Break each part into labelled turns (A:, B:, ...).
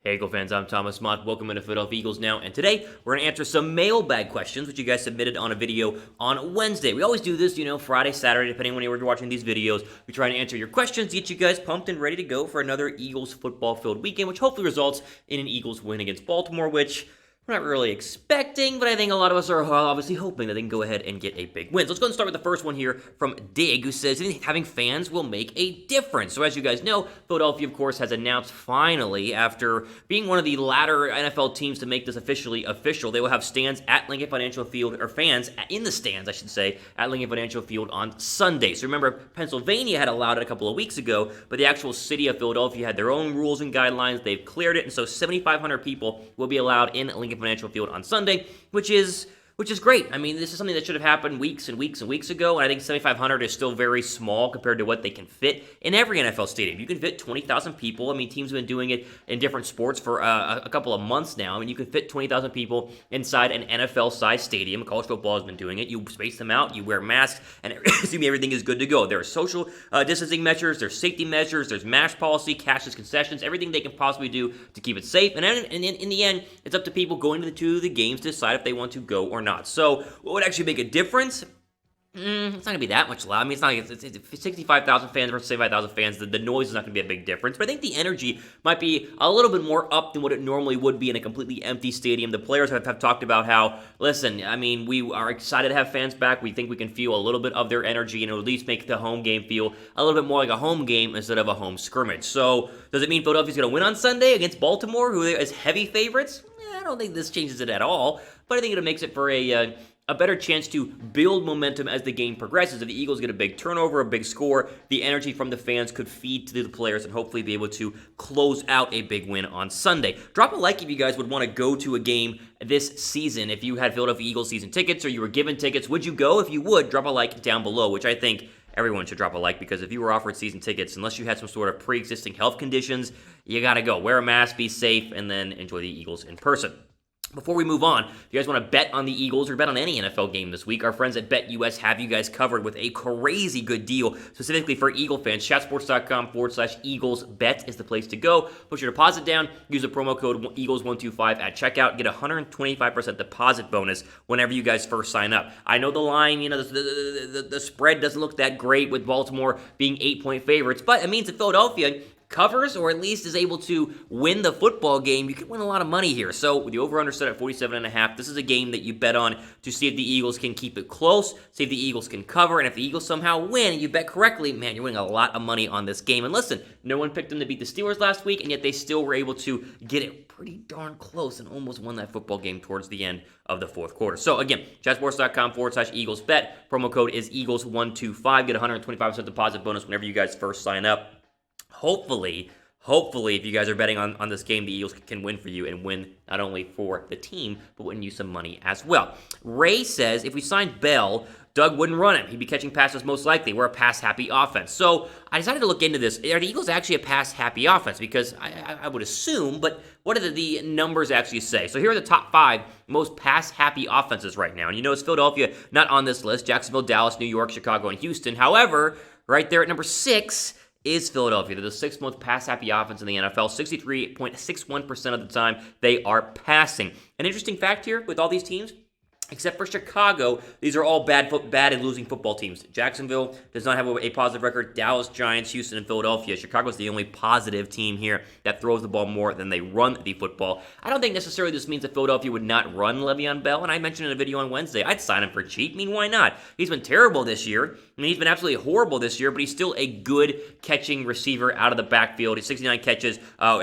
A: Hey Eagle fans, I'm Thomas Mott. Welcome into Philadelphia Eagles Now, and today we're going to answer some mailbag questions which you guys submitted on a video on Wednesday. We always do this, Friday, Saturday, depending on when you're watching these videos. We try to answer your questions to get you guys pumped and ready to go for another Eagles football-filled weekend, which hopefully results in an Eagles win against Baltimore, which we're not really expecting, but I think a lot of us are obviously hoping that they can go ahead and get a big win. So let's go and start with the first one here from Dig, who says having fans will make a difference. So as you guys know, Philadelphia, of course, has announced finally, after being one of the latter NFL teams to make this officially official, they will have stands at Lincoln Financial Field, or fans in the stands, I should say, at Lincoln Financial Field on Sunday. So remember, Pennsylvania had allowed it a couple of weeks ago, but the actual city of Philadelphia had their own rules and guidelines. They've cleared it, and so 7,500 people will be allowed in Lincoln Financial Field on Sunday, which is great. I mean, this is something that should have happened weeks and weeks and weeks ago, and I think 7,500 is still very small compared to what they can fit in every NFL stadium. You can fit 20,000 people. I mean, teams have been doing it in different sports for a couple of months now. I mean, you can fit 20,000 people inside an NFL-sized stadium. College football has been doing it. You space them out, you wear masks, and everything is good to go. There are social distancing measures, there's safety measures, there's mask policy, cashless concessions, everything they can possibly do to keep it safe. And in the end, it's up to people going to the games to decide if they want to go or not. So, what would actually make a difference? It's not going to be that much loud. I mean, it's 65,000 fans versus 75,000 fans. The noise is not going to be a big difference. But I think the energy might be a little bit more up than what it normally would be in a completely empty stadium. The players have talked about how, listen, I mean, we are excited to have fans back. We think we can feel a little bit of their energy and at least make the home game feel a little bit more like a home game instead of a home scrimmage. So, does it mean Philadelphia's going to win on Sunday against Baltimore, who is heavy favorites? I don't think this changes it at all. But I think it makes it for a better chance to build momentum as the game progresses. If the Eagles get a big turnover, a big score, the energy from the fans could feed to the players and hopefully be able to close out a big win on Sunday. Drop a like if you guys would want to go to a game this season. If you had Philadelphia Eagles season tickets or you were given tickets, would you go? If you would, drop a like down below, which I think everyone should drop a like, because if you were offered season tickets, unless you had some sort of pre-existing health conditions, you got to go. Wear a mask, be safe, and then enjoy the Eagles in person. Before we move on, if you guys want to bet on the Eagles or bet on any NFL game this week, our friends at BetUS have you guys covered with a crazy good deal, specifically for Eagle fans. Chatsports.com/EaglesBet is the place to go. Put your deposit down, use the promo code Eagles125 at checkout, get a 125% deposit bonus whenever you guys first sign up. I know the line, the spread doesn't look that great with Baltimore being 8-point favorites, but it means that Philadelphia covers, or at least is able to win the football game. You can win a lot of money here. So with the over-under set at 47.5, this is a game that you bet on to see if the Eagles can keep it close, see if the Eagles can cover, and if the Eagles somehow win and you bet correctly, man, you're winning a lot of money on this game. And listen, no one picked them to beat the Steelers last week, and yet they still were able to get it pretty darn close and almost won that football game towards the end of the fourth quarter. So again, chatsports.com/EaglesBet. Promo code is Eagles125. Get a 125% deposit bonus whenever you guys first sign up. Hopefully, if you guys are betting on this game, the Eagles can win for you and win not only for the team, but win you some money as well. Ray says, if we signed Bell, Doug wouldn't run him. He'd be catching passes most likely. We're a pass-happy offense. So I decided to look into this. Are the Eagles actually a pass-happy offense? Because I would assume, but what do the numbers actually say? So here are the top 5 most pass-happy offenses right now. And you notice Philadelphia not on this list. Jacksonville, Dallas, New York, Chicago, and Houston. However, right there at number 6 is Philadelphia. They're the 6th most pass-happy offense in the NFL. 63.61% of the time, they are passing. An interesting fact here with all these teams, except for Chicago, these are all bad and losing football teams. Jacksonville does not have a positive record. Dallas, Giants, Houston, and Philadelphia. Chicago's the only positive team here that throws the ball more than they run the football. I don't think necessarily this means that Philadelphia would not run Le'Veon Bell, and I mentioned in a video on Wednesday, I'd sign him for cheap. I mean, why not? He's been terrible this year. I mean, he's been absolutely horrible this year, but he's still a good catching receiver out of the backfield. He's 69 catches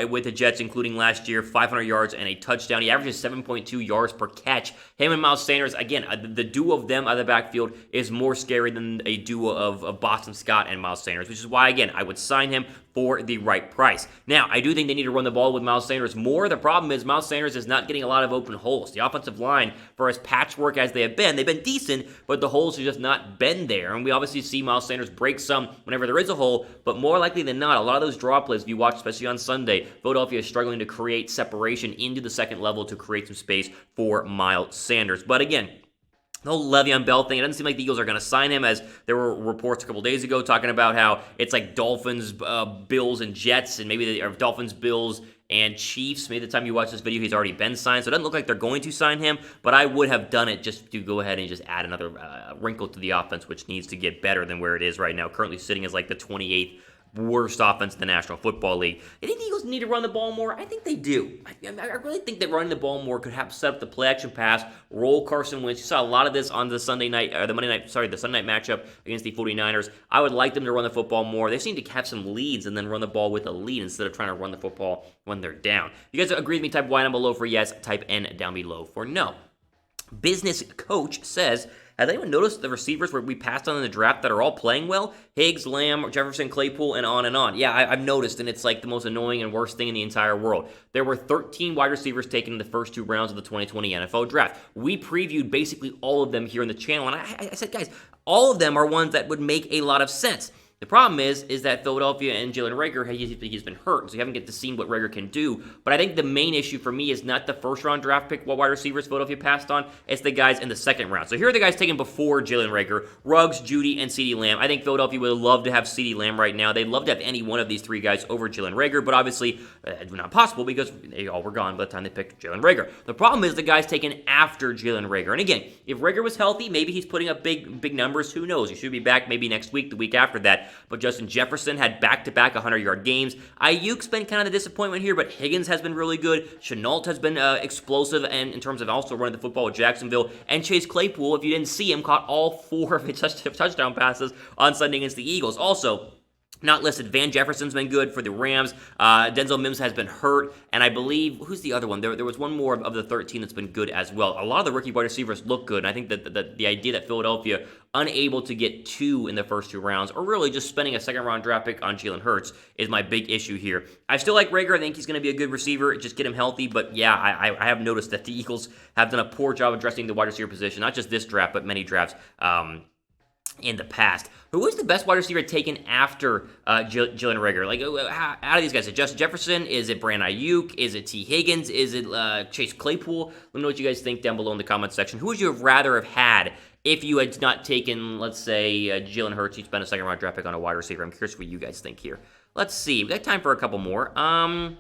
A: with the Jets, including last year, 500 yards and a touchdown. He averages 7.2 yards per catch. Him and Miles Sanders, again, the duo of them out of the backfield is more scary than a duo of Boston Scott and Miles Sanders, which is why, again, I would sign him for the right price. Now, I do think they need to run the ball with Miles Sanders more. The problem is Miles Sanders is not getting a lot of open holes. The offensive line, for as patchwork as they have been, they've been decent, but the holes have just not been there. And we obviously see Miles Sanders break some whenever there is a hole, but more likely than not, a lot of those draw plays, if you watch, especially on Sunday, Philadelphia is struggling to create separation into the second level to create some space for Miles Sanders. But again, the whole Le'Veon Bell thing, it doesn't seem like the Eagles are going to sign him, as there were reports a couple days ago talking about how it's like Dolphins, Bills, and Jets, and maybe or Dolphins, Bills, and Chiefs. Maybe the time you watch this video, he's already been signed, so it doesn't look like they're going to sign him, but I would have done it just to go ahead and just add another wrinkle to the offense, which needs to get better than where it is right now, currently sitting as like the 28th worst offense in the National Football League. I think the Eagles need to run the ball more. I think they do. I really think that running the ball more could have set up the play action pass, roll Carson Wentz. You saw a lot of this on the Sunday night matchup against the 49ers. I would like them to run the football more. They seem to have some leads and then run the ball with a lead instead of trying to run the football when they're down. You guys agree with me? Type Y down below for yes, type N down below for no. Business Coach says, has anyone noticed the receivers where we passed on in the draft that are all playing well? Higgs, Lamb, Jefferson, Claypool, and on and on. Yeah, I've noticed, and it's like the most annoying and worst thing in the entire world. There were 13 wide receivers taken in the first 2 rounds of the 2020 NFL Draft. We previewed basically all of them here on the channel, and I said, guys, all of them are ones that would make a lot of sense. The problem is that Philadelphia and Jalen Reagor, he's been hurt, so you haven't get to see what Reagor can do. But I think the main issue for me is not the first-round draft pick, what wide receivers Philadelphia passed on. It's the guys in the second round. So here are the guys taken before Jalen Reagor: Ruggs, Judy, and CeeDee Lamb. I think Philadelphia would love to have CeeDee Lamb right now. They'd love to have any one of these 3 guys over Jalen Reagor, but obviously it's not possible because they all were gone by the time they picked Jalen Reagor. The problem is the guys taken after Jalen Reagor. And again, if Reagor was healthy, maybe he's putting up big numbers. Who knows? He should be back maybe next week, the week after that. But Justin Jefferson had back-to-back 100-yard games. Ayuk's been kind of the disappointment here, but Higgins has been really good. Shenault has been explosive and in terms of also running the football with Jacksonville. And Chase Claypool, if you didn't see him, caught all 4 of his touchdown passes on Sunday against the Eagles. Also, not listed, Van Jefferson's been good for the Rams. Denzel Mims has been hurt. And I believe, who's the other one? There was one more of the 13 that's been good as well. A lot of the rookie wide receivers look good. And I think that the idea that Philadelphia, unable to get 2 in the first 2 rounds, or really just spending a second-round draft pick on Jalen Hurts, is my big issue here. I still like Reagor. I think he's going to be a good receiver. Just get him healthy. But yeah, I have noticed that the Eagles have done a poor job addressing the wide receiver position. Not just this draft, but many drafts in the past. Who was the best wide receiver taken after Jalen Reagor? Like, out of these guys, is it Justin Jefferson? Is it Brandon Ayuk? Is it T. Higgins? Is it Chase Claypool? Let me know what you guys think down below in the comments section. Who would you have rather have had if you had not taken, let's say, Jalen Hurts? He'd spent a second-round draft pick on a wide receiver. I'm curious what you guys think here. Let's see. We got time for a couple more. Do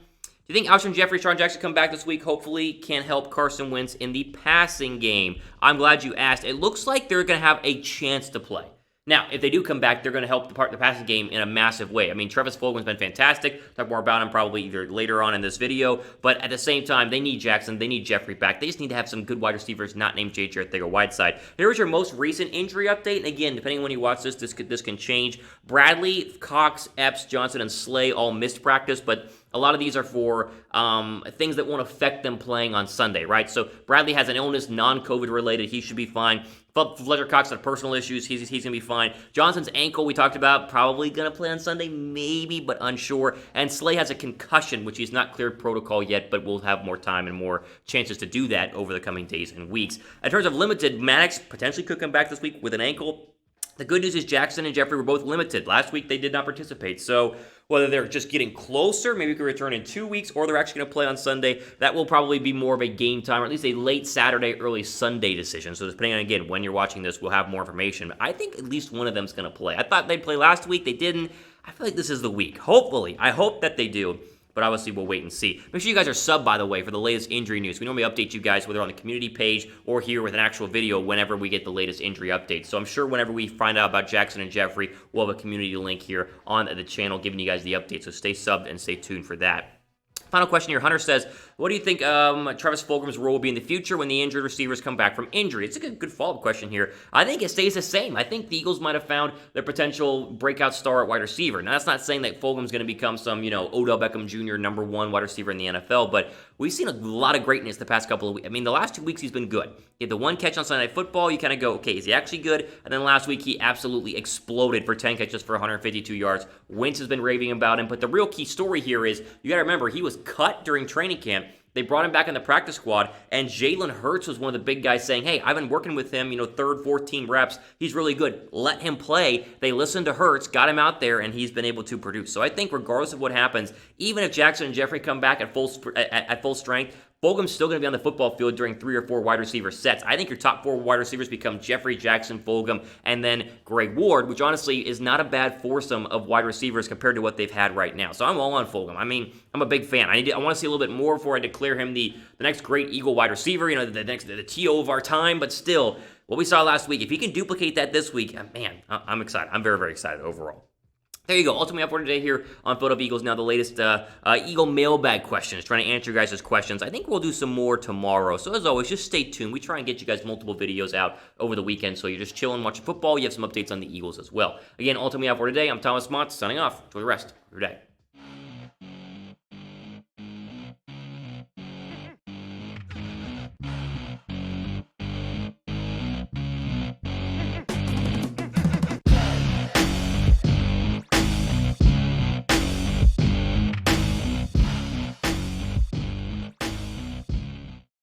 A: you think Alshon Jeffery, DeSean Jackson come back this week? Hopefully can help Carson Wentz in the passing game. I'm glad you asked. It looks like they're going to have a chance to play. Now, if they do come back, they're going to help the passing game in a massive way. I mean, Travis Fulgham's been fantastic. Talk more about him probably either later on in this video. But at the same time, they need Jackson. They need Jeffrey back. They just need to have some good wide receivers not named J.J. Arcega-Whiteside. Here is your most recent injury update. And again, depending on when you watch this can change. Bradley, Cox, Epps, Johnson, and Slay all missed practice, but a lot of these are for things that won't affect them playing on Sunday, right? So Bradley has an illness, non-COVID related. He should be fine. Fletcher Cox had personal issues. He's going to be fine. Johnson's ankle, we talked about, probably going to play on Sunday, maybe, but unsure. And Slay has a concussion, which he's not cleared protocol yet, but will have more time and more chances to do that over the coming days and weeks. In terms of limited, Maddox potentially could come back this week with an ankle. The good news is Jackson and Jeffrey were both limited. Last week, they did not participate. So whether they're just getting closer, maybe we could return in 2 weeks, or they're actually going to play on Sunday, that will probably be more of a game time, or at least a late Saturday, early Sunday decision. So depending on, again, when you're watching this, we'll have more information. But I think at least one of them is going to play. I thought they'd play last week. They didn't. I feel like this is the week. Hopefully. I hope that they do. But obviously, we'll wait and see. Make sure you guys are subbed, by the way, for the latest injury news. We normally update you guys whether on the community page or here with an actual video whenever we get the latest injury updates. So I'm sure whenever we find out about Jackson and Jeffrey, we'll have a community link here on the channel giving you guys the update. So stay subbed and stay tuned for that. Final question here. Hunter says, what do you think Travis Fulgham's role will be in the future when the injured receivers come back from injury? It's a good follow-up question here. I think it stays the same. I think the Eagles might have found their potential breakout star at wide receiver. Now, that's not saying that Fulgham's going to become some, Odell Beckham Jr. #1 wide receiver in the NFL, but we've seen a lot of greatness the past couple of weeks. I mean, the last 2 weeks he's been good. He had the one catch on Sunday Night Football. You kind of go, okay, is he actually good? And then last week he absolutely exploded for 10 catches for 152 yards. Wentz has been raving about him, but the real key story here is you got to remember he was cut during training camp. They brought him back in the practice squad, and Jalen Hurts was one of the big guys saying, hey, I've been working with him, third, fourth team reps. He's really good. Let him play. They listened to Hurts, got him out there, and he's been able to produce. So I think regardless of what happens, even if Jackson and Jeffrey come back at full strength, Fulgham's still going to be on the football field during 3 or 4 wide receiver sets. I think your top 4 wide receivers become Jeffery, Jackson, Fulgham, and then Greg Ward, which honestly is not a bad foursome of wide receivers compared to what they've had right now. So I'm all on Fulgham. I mean, I'm a big fan. I want to see a little bit more before I declare him the next great Eagle wide receiver, the TO of our time, but still, what we saw last week, if he can duplicate that this week, man, I'm excited. I'm very, very excited overall. There you go. Ultimately, up for today here on Philadelphia Eagles. Now, the latest Eagle mailbag questions, trying to answer you guys' questions. I think we'll do some more tomorrow. So, as always, just stay tuned. We try and get you guys multiple videos out over the weekend. So, you're just chilling, watching football. You have some updates on the Eagles as well. Again, ultimately, up for today. I'm Thomas Mott, signing off. Enjoy the rest of your day.